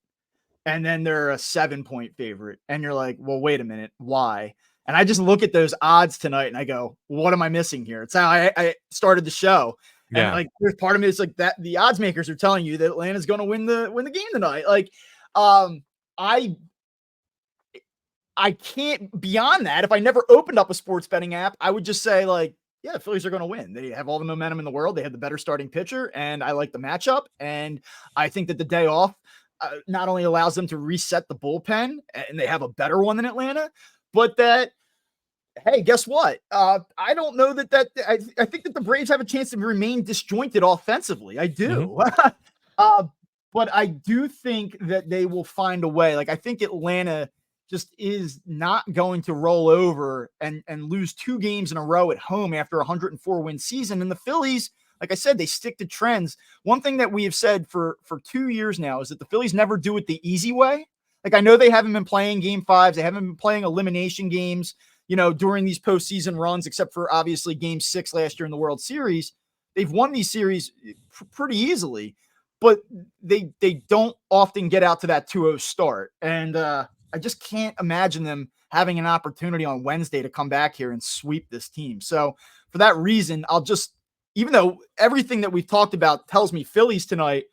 S1: And then they're a 7-point favorite. And you're like, well, wait a minute. Why? And I just look at those odds tonight and I go, what am I missing here? It's how I started the show. And like, there's part of me, it's like that the odds makers are telling you that Atlanta's going to win the game tonight. Like, I can't beyond that. If I never opened up a sports betting app, I would just say like, yeah, the Phillies are going to win. They have all the momentum in the world. They have the better starting pitcher and I like the matchup. And I think that the day off, not only allows them to reset the bullpen and they have a better one than Atlanta, but that, hey, guess what? I don't know I think that the Braves have a chance to remain disjointed offensively. I do. But I do think that they will find a way. Like, I think Atlanta just is not going to roll over and lose 2 games in a row at home after a 104-win season. And the Phillies, like I said, they stick to trends. One thing that we have said for 2 years now is that the Phillies never do it the easy way. Like, I know they haven't been playing game 5s. They haven't been playing elimination games during these postseason runs, except for obviously Game 6 last year in the World Series. They've won these series pretty easily, but they don't often get out to that 2-0 start. And I just can't imagine them having an opportunity on Wednesday to come back here and sweep this team. So for that reason, even though everything that we've talked about tells me Phillies tonight,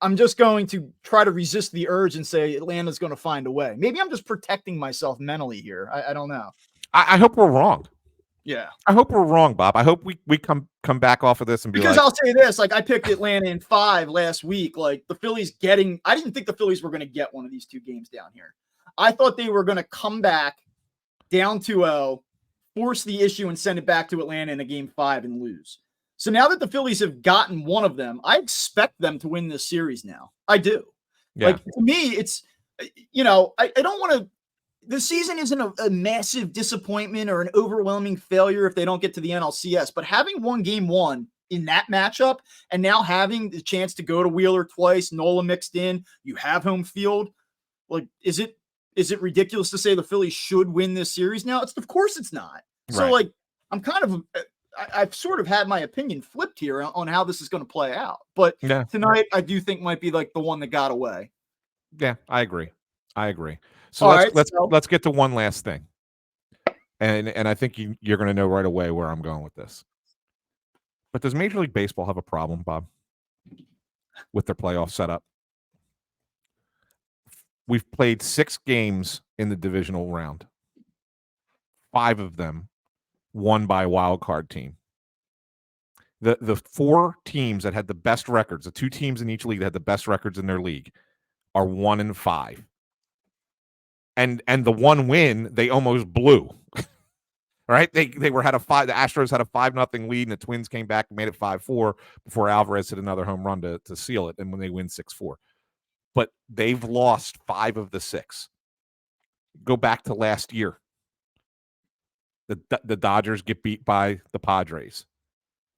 S1: I'm just going to try to resist the urge and say Atlanta's going to find a way. Maybe I'm just protecting myself mentally here. I don't know.
S2: I hope we're wrong.
S1: Yeah.
S2: I hope we're wrong, Bob. I hope we come back off of this and
S1: because I'll say this, like I picked Atlanta in 5 last week. Like the Phillies I didn't think the Phillies were going to get one of these 2 games down here. I thought they were going to come back down 2-0, force the issue and send it back to Atlanta in a game 5 and lose. So now that the Phillies have gotten one of them, I expect them to win this series now. I do. Yeah. Like to me, it's, I don't want to, the season isn't a massive disappointment or an overwhelming failure if they don't get to the NLCS, but having won game 1 in that matchup and now having the chance to go to Wheeler twice, Nola mixed in, you have home field. Like, is it ridiculous to say the Phillies should win this series now? Of course it's not. Right. So like, I've sort of had my opinion flipped here on how this is going to play out, but tonight I do think might be like the one that got away.
S2: Yeah, I agree. So let's get to one last thing. And I think you're going to know right away where I'm going with this. But does Major League Baseball have a problem, Bob, with their playoff setup? We've played 6 games in the divisional round. 5 of them won by a wild card team. The 4 teams that had the best records, the 2 teams in each league that had the best records in their league, are 1-5. And the one win they almost blew. Right? They had a 5. The Astros had a 5-0 lead, and the Twins came back and made it 5-4 before Alvarez hit another home run to seal it. And when they win 6-4, but they've lost 5 of the 6. Go back to last year. The Dodgers get beat by the Padres.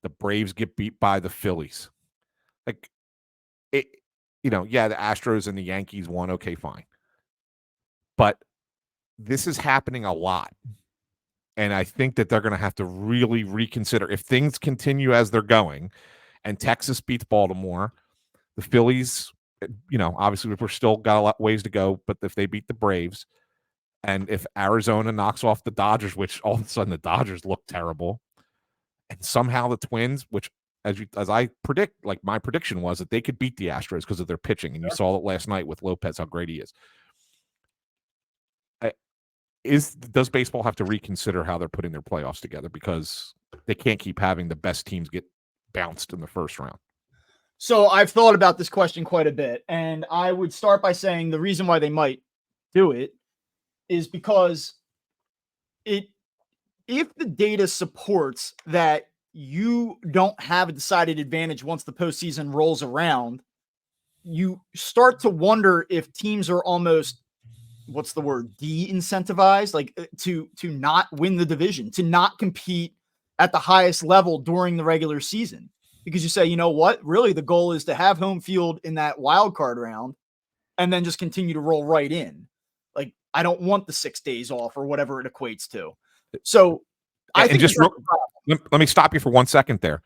S2: The Braves get beat by the Phillies. Like it, the Astros and the Yankees won. Okay, fine. But this is happening a lot. And I think that they're going to have to really reconsider if things continue as they're going and Texas beats Baltimore, the Phillies, obviously we're still got a lot ways to go, but if they beat the Braves and if Arizona knocks off the Dodgers, which all of a sudden the Dodgers look terrible, and somehow the Twins, which as I predict, like my prediction was that they could beat the Astros because of their pitching. And you saw it last night with Lopez, how great he is. Does baseball have to reconsider how they're putting their playoffs together because they can't keep having the best teams get bounced in the first round?
S1: So I've thought about this question quite a bit, and I would start by saying the reason why they might do it is because if the data supports that you don't have a decided advantage once the postseason rolls around, you start to wonder if teams are almost, what's the word, de-incentivized, like to not win the division, to not compete at the highest level during the regular season. Because you say, you know what, really the goal is to have home field in that wild card round and then just continue to roll right in. Like, I don't want the 6 days off or whatever it equates to. So I think
S2: let me stop you for 1 second there.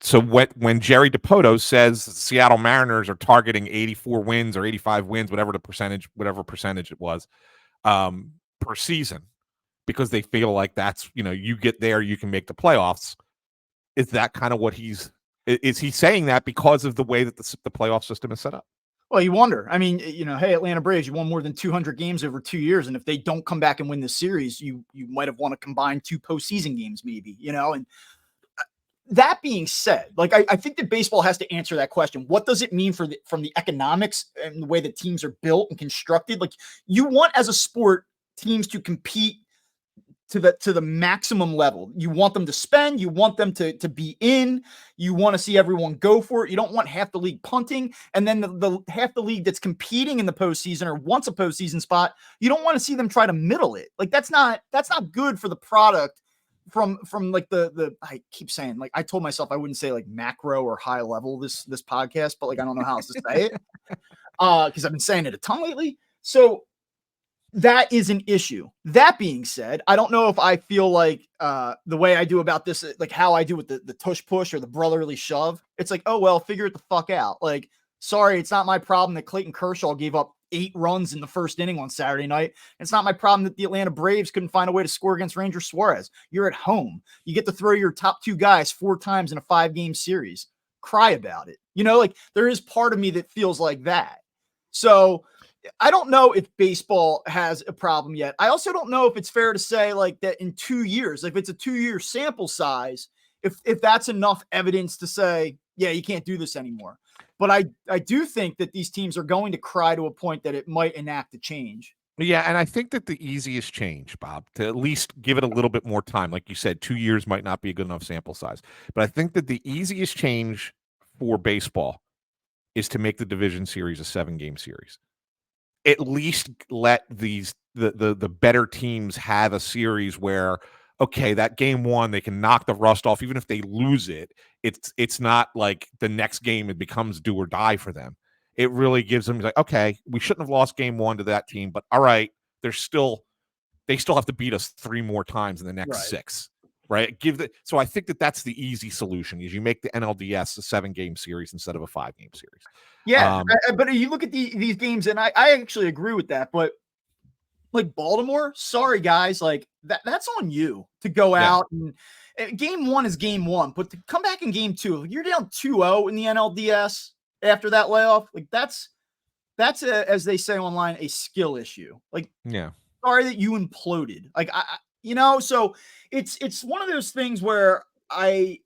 S2: So when Jerry DiPoto says the Seattle Mariners are targeting 84 wins or 85 wins, whatever percentage it was, per season, because they feel like that's, you get there, you can make the playoffs. Is that kind of what is he saying that because of the way that the playoff system is set up?
S1: Well, you wonder. I mean, hey, Atlanta Braves, you won more than 200 games over 2 years. And if they don't come back and win this series, you might have won a combined 2 postseason games, maybe, and that being said, like, I think that baseball has to answer that question. What does it mean from the economics and the way that teams are built and constructed? Like, you want, as a sport, teams to compete to the maximum level. You want them to spend, you want them to be in, you want to see everyone go for it. You don't want half the league punting, and then the half the league that's competing in the postseason or wants a postseason spot, you don't want to see them try to middle it. Like, that's not good for the product from like the I keep saying, like, I told myself I wouldn't say like macro or high level this podcast, but like I don't know how else to say it because I've been saying it a ton lately. So that is an issue. That being said, I don't know if I feel like the way I do about this, like how I do with the tush push or the brotherly shove. It's like, oh, well, figure it the fuck out. Like, sorry, it's not my problem that Clayton Kershaw gave up 8 runs in the first inning on Saturday night. It's not my problem that the Atlanta Braves couldn't find a way to score against Ranger Suarez. You're at home. You get to throw your top 2 guys 4 times in a 5-game series. Cry about it. You know, like there is part of me that feels like that. So I don't know if baseball has a problem yet. I also don't know if it's fair to say like that in 2 years, if it's a 2-year sample size, if that's enough evidence to say, yeah, you can't do this anymore. But I do think that these teams are going to cry to a point that it might enact a change.
S2: Yeah, and I think that the easiest change, Bob, to at least give it a little bit more time, like you said, 2 years might not be a good enough sample size. But I think that the easiest change for baseball is to make the division series a 7-game series. At least let the better teams have a series where, okay, that game 1 they can knock the rust off. Even if they lose it, it's not like the next game it becomes do or die for them. It really gives them like, okay, we shouldn't have lost game 1 to that team, but all right, they still have to beat us 3 more times in the next 6, right? So I think that's the easy solution is you make the NLDS a 7-game series instead of a 5-game series.
S1: Yeah, but you look at these games, and I actually agree with that. But like Baltimore, sorry guys, like that's on you to go out and game 1 is game 1, but to come back in game 2, you're down 2-0 in the NLDS after that layoff. Like that's as they say online, a skill issue. Like, sorry that you imploded. Like so it's one of those things where I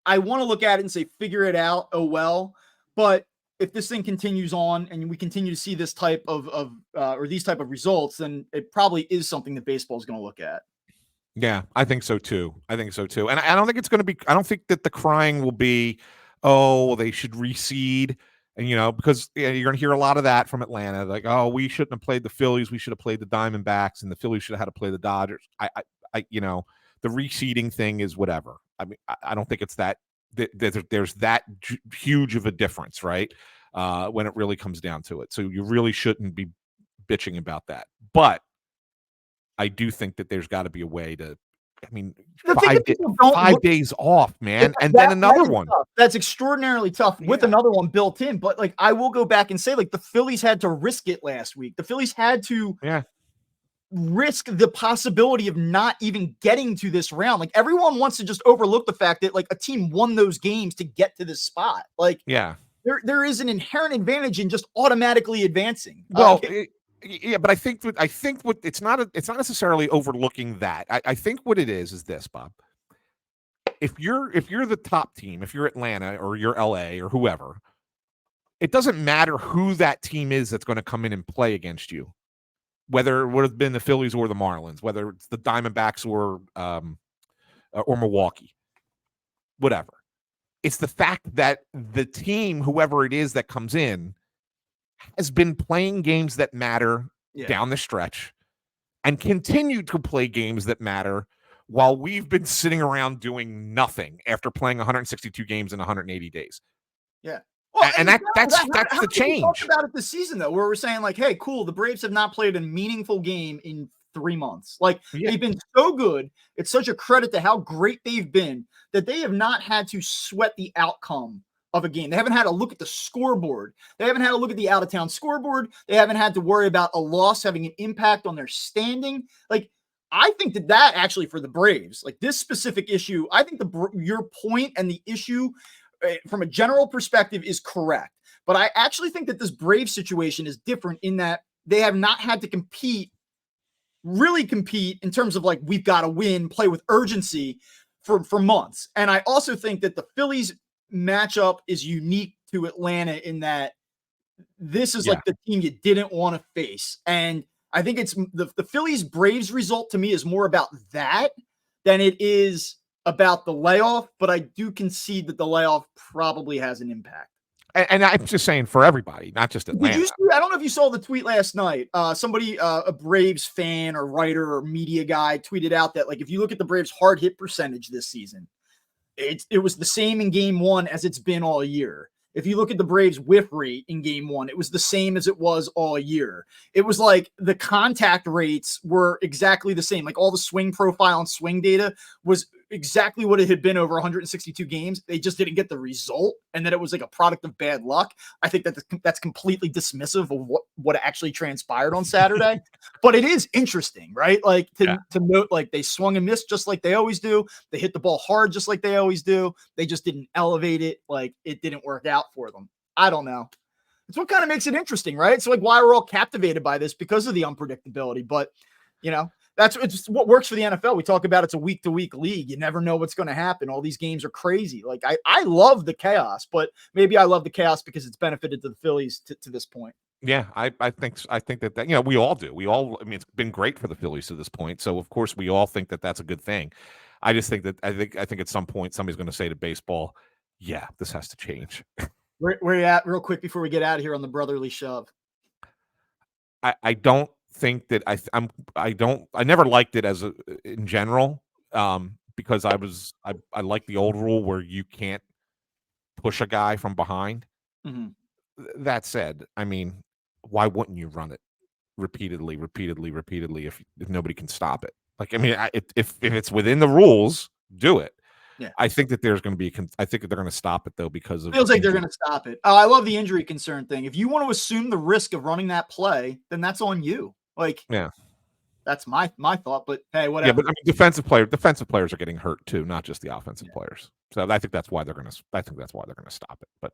S1: want to look at it and say, figure it out. Oh, well, but if this thing continues on and we continue to see this type of or these type of results, then it probably is something that baseball is going to look at.
S2: Yeah, I think so too. And I don't think it's going to be, I don't think that the crying will be, oh, they should reseed. And, because you're going to hear a lot of that from Atlanta. Like, oh, we shouldn't have played the Phillies. We should have played the Diamondbacks, and the Phillies should have had to play the Dodgers. The reseeding thing is whatever. I mean, I don't think it's that there's that huge of a difference, right? When it really comes down to it. So you really shouldn't be bitching about that. But I do think that there's got to be a way to, 5 days off, man. And then another one.
S1: Tough. That's extraordinarily tough with another one built in. But like, I will go back and say, like, the Phillies had to risk it last week. The Phillies had to risk the possibility of not even getting to this round. Like, everyone wants to just overlook the fact that like a team won those games to get to this spot. Like, there is an inherent advantage in just automatically advancing.
S2: Well, but I think what it's not necessarily overlooking that. I think what it is this, Bob. If you're the top team, if you're Atlanta or you're LA or whoever, it doesn't matter who that team is that's going to come in and play against you. Whether it would have been the Phillies or the Marlins, whether it's the Diamondbacks or Milwaukee, whatever. It's the fact that the team, whoever it is that comes in, has been playing games that matter down the stretch and continue to play games that matter while we've been sitting around doing nothing after playing 162 games in 180 days.
S1: Yeah.
S2: Well, and that's the change.
S1: We talked about it this season, though, where we're saying like, hey, cool, the Braves have not played a meaningful game in 3 months. Like, they've been so good. It's such a credit to how great they've been that they have not had to sweat the outcome of a game. They haven't had to look at the scoreboard. They haven't had to look at the out-of-town scoreboard. They haven't had to worry about a loss having an impact on their standing. Like, I think that actually for the Braves, like this specific issue, I think your point and the issue from a general perspective is correct. But I actually think that this Brave situation is different in that they have not had to really compete in terms of like, we've got to win, play with urgency for months. And I also think that the Phillies matchup is unique to Atlanta in that this is like the team you didn't want to face. And I think it's the Phillies Braves result to me is more about that than it is about the layoff, but I do concede that the layoff probably has an impact.
S2: And I'm just saying for everybody, not just Atlanta.
S1: I don't know if you saw the tweet last night. Somebody, a Braves fan or writer or media guy tweeted out that like, if you look at the Braves hard hit percentage this season, it was the same in game 1 as it's been all year. If you look at the Braves whiff rate in game one, it was the same as it was all year. It was like the contact rates were exactly the same. Like all the swing profile and swing data was exactly what it had been over 162 games. They just didn't get the result. And then it was like a product of bad luck. I think that that's completely dismissive of what actually transpired on Saturday. But it is interesting, right? Like to note, like they swung and missed just like they always do. They hit the ball hard just like they always do. They just didn't elevate it. Like it didn't work out for them. I don't know. It's what kind of makes it interesting, right? So like why we're all captivated by this because of the unpredictability. But it's what works for the NFL. We talk about it's a week-to-week league. You never know what's going to happen. All these games are crazy. Like I love the chaos, but maybe I love the chaos because it's benefited to the Phillies to this point.
S2: Yeah, I think that we all do. I mean, it's been great for the Phillies to this point. So of course we all think that that's a good thing. I just think that I think at some point somebody's going to say to baseball, yeah, this has to change.
S1: Where are you at real quick before we get out of here on the brotherly shove?
S2: I don't think that I never liked it in general, because I like the old rule where you can't push a guy from behind.
S1: Mm-hmm.
S2: That said, I mean, why wouldn't you run it repeatedly if nobody can stop it? Like, I mean, if it's within the rules, do it.
S1: Yeah.
S2: I think that there's going to be I think that they're going to stop it though because of
S1: feels like they're going to stop it. Oh, I love the injury concern thing. If you want to assume the risk of running that play, then that's on you. Like,
S2: yeah,
S1: that's my thought. But hey, whatever.
S2: Yeah, but I mean, defensive players are getting hurt too, not just the offensive players. So I think that's why they're going to stop it. But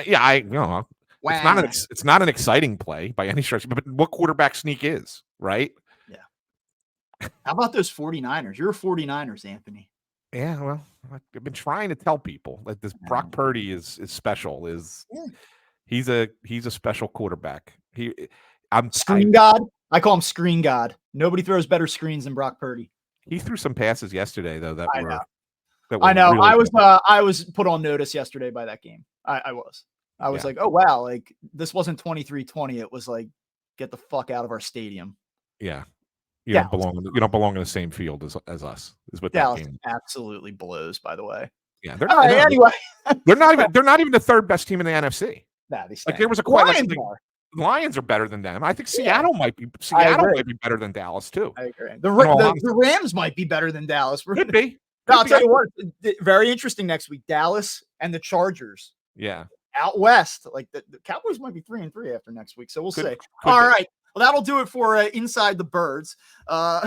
S2: it's not an exciting play by any stretch. But what quarterback sneak is, right?
S1: Yeah. How about those 49ers? You're a 49ers, Anthony.
S2: Yeah, well, I've been trying to tell people that this Brock Purdy is special. He's a special quarterback.
S1: Screen God. I call him Screen God. Nobody throws better screens than Brock Purdy.
S2: He threw some passes yesterday though that were
S1: I know.
S2: Really
S1: I was put on notice yesterday by that game. I was like, oh wow, like this wasn't 23-20. It was like, get the fuck out of our stadium.
S2: Yeah. You don't belong in the same field as us. Is what
S1: Dallas
S2: that game
S1: absolutely blows, by the way.
S2: Yeah, they're not,
S1: anyway.
S2: they're not even the third best team in the NFC.
S1: Nah, they
S2: like there was a question. Lions are better than them. I think Seattle might be better than Dallas too.
S1: I agree. The Rams might be better than Dallas.
S2: Could be.
S1: I'll tell you what, very interesting next week. Dallas and the Chargers.
S2: Yeah.
S1: Out west. Like the Cowboys might be 3-3 after next week. So we'll see. All right. Well, that'll do it for Inside the Birds. All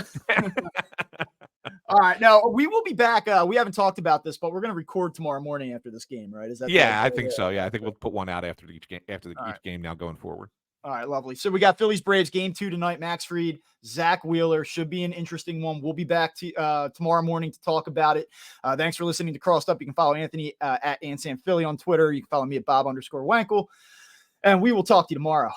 S1: right. Now, we will be back. We haven't talked about this, but we're going to record tomorrow morning after this game, right? Is that
S2: I think so. Yeah, I think we'll put one out after each game now going forward.
S1: All right, lovely. So we got Phillies Braves game 2 tonight. Max Fried, Zach Wheeler should be an interesting one. We'll be back tomorrow morning to talk about it. Thanks for listening to Crossed Up. You can follow Anthony at AnSamPhilly on Twitter. You can follow me at Bob_Wankel. And we will talk to you tomorrow.